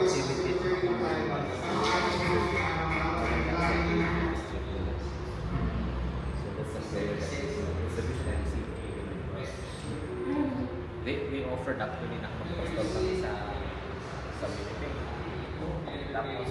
exhibited. They offered actually na mag-postol kami sa Winnipeg. Tapos,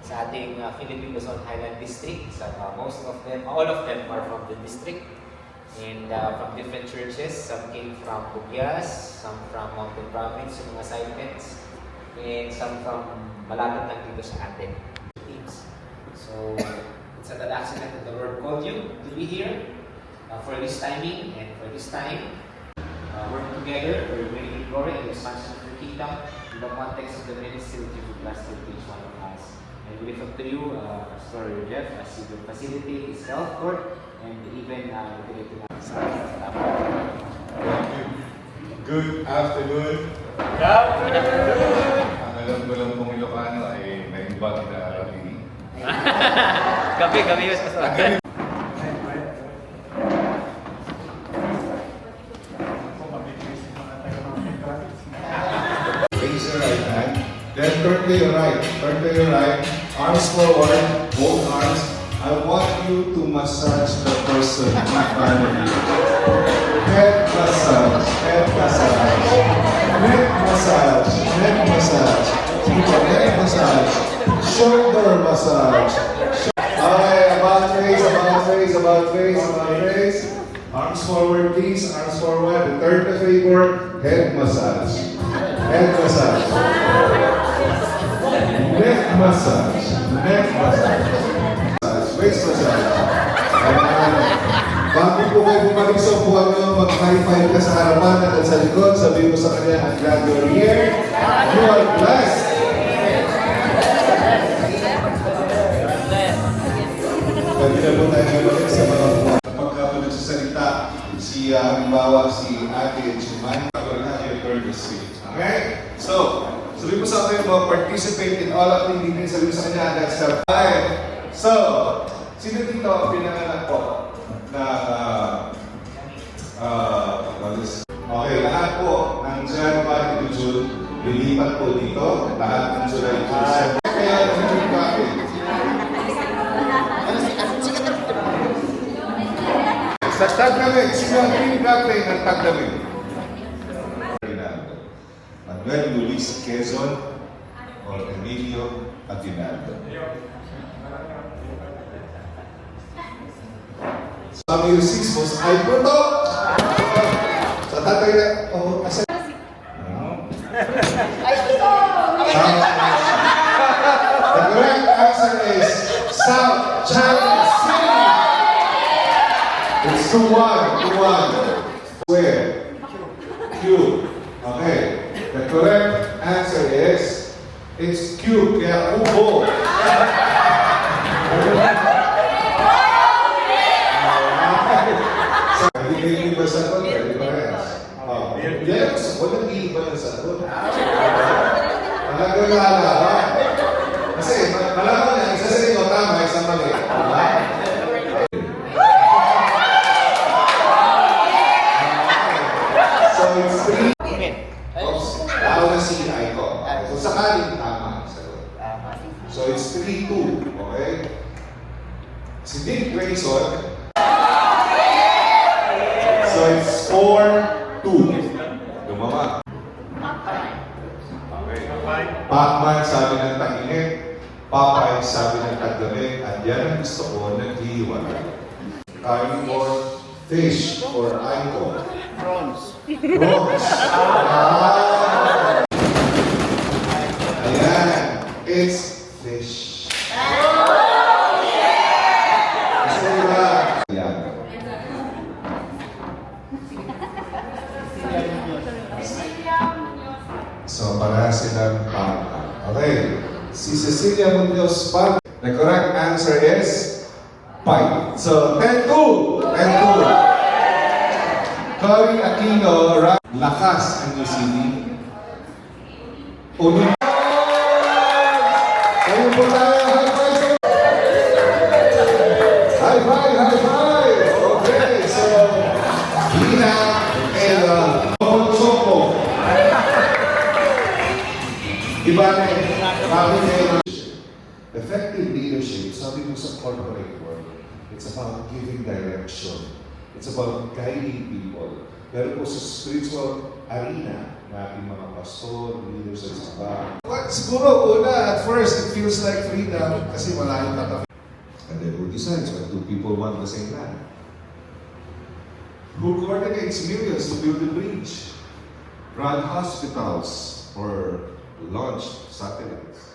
sa ating Philippine Luzon Highland District. Most of them, all of them are from the district and from different churches. Some came from Bugyas, some from Mountain Province, yung mga Silents, and some from malapit lang dito sa atin teams. So, it's an accident that the Lord called you to be here for this timing and for this time. Work together for bringing glory and expansion of the kingdom in the context of the ministry which you blessed with each one of us. And we lift up to you, Pastor Jeff, as you will facilitate his health, Lord, and even motivate him. Good afternoon. Ang alam ko lang pong Ilocano ay may ibang inaarating. Gabi yun, Pastor. Raise your right hand. Then turn to your right. Turn to your right. Arms forward. Both arms. I want you to massage the person in front of you. Head massage. Head massage. Neck massage. Neck massage. Neck massage. Shoulder massage. Okay, about face, about face, about face, about face. Arms forward, please. Arms forward. The third favor. Head massage. Head massage. Neck massage. Neck massage. Waist massage. Bago po kayo bumalik sa upuan nyo, mag-high five ka sa harapan at sa likod, sabihin mo sa kanya, I'm glad you're here. You are blessed. Pwede na po tayo balik sa mga upuan. Kapag ka po nagsasalita, halimbawa si Ate Jumani, I will have your courtesy. Okay? So, sabihin mo sa akin mo, participate in all activities. Sabihin mo sa kanya, that's the five. So, sino dito ang pinanganak po na okay, lahat po ng January to June, lilipat po dito, lahat ng July to September. Kaya yung bakit? Sa Taglamig, sino ang pinagkakay ng Taglamig? Manuel Luis Quezon or Emilio Aguinaldo. Sabi yung 6 mo, ay puto! Sa tatay na, oh, asa? Ay, ito! The correct answer is South China Sea. It's 2-1, 2-1. Where? Q. Okay. The correct answer is, it's Q, kaya ubo. Hindi ba sagot? Hindi ba rin? Yes, walang iiba ng sagot. Talagang lalaban. Kasi, malaman na, isa sa inyo tama, isang mali. So, it's 3. Oops, tao na si Aiko. Kung sakaling tama, sagot. So, it's 3-2. Okay? Si Dick Grayson, so it's 4-2. Lumama. Okay. Pacman sabi ng Tag-init. Papay sabi ng Taglamig. At yan ang gusto ko, naghihiwalay. Are you more fish or Aiko? Prawns. Prawns. Ayan. It's fish. Kasi diba? Ayan. So, para silang pangka. Okay. Si Cecilia Munoz Pag. The correct answer is fight. So, 10-2. 10-2. Cory Aquino, Lakas ang City. Unang. Kayo po tayo. High five. High five. High five. Okay. So, Hina and Choco. Iba na effective leadership, sabi mo sa corporate world, it's about giving direction. It's about guiding people. Pero po sa spiritual arena, natin mga pastor, leaders at saba. Well, siguro una, at first, it feels like freedom kasi malayo na kami. And then who decides when two people want the same land? Who coordinates millions to build a bridge, run hospitals, or launch satellites?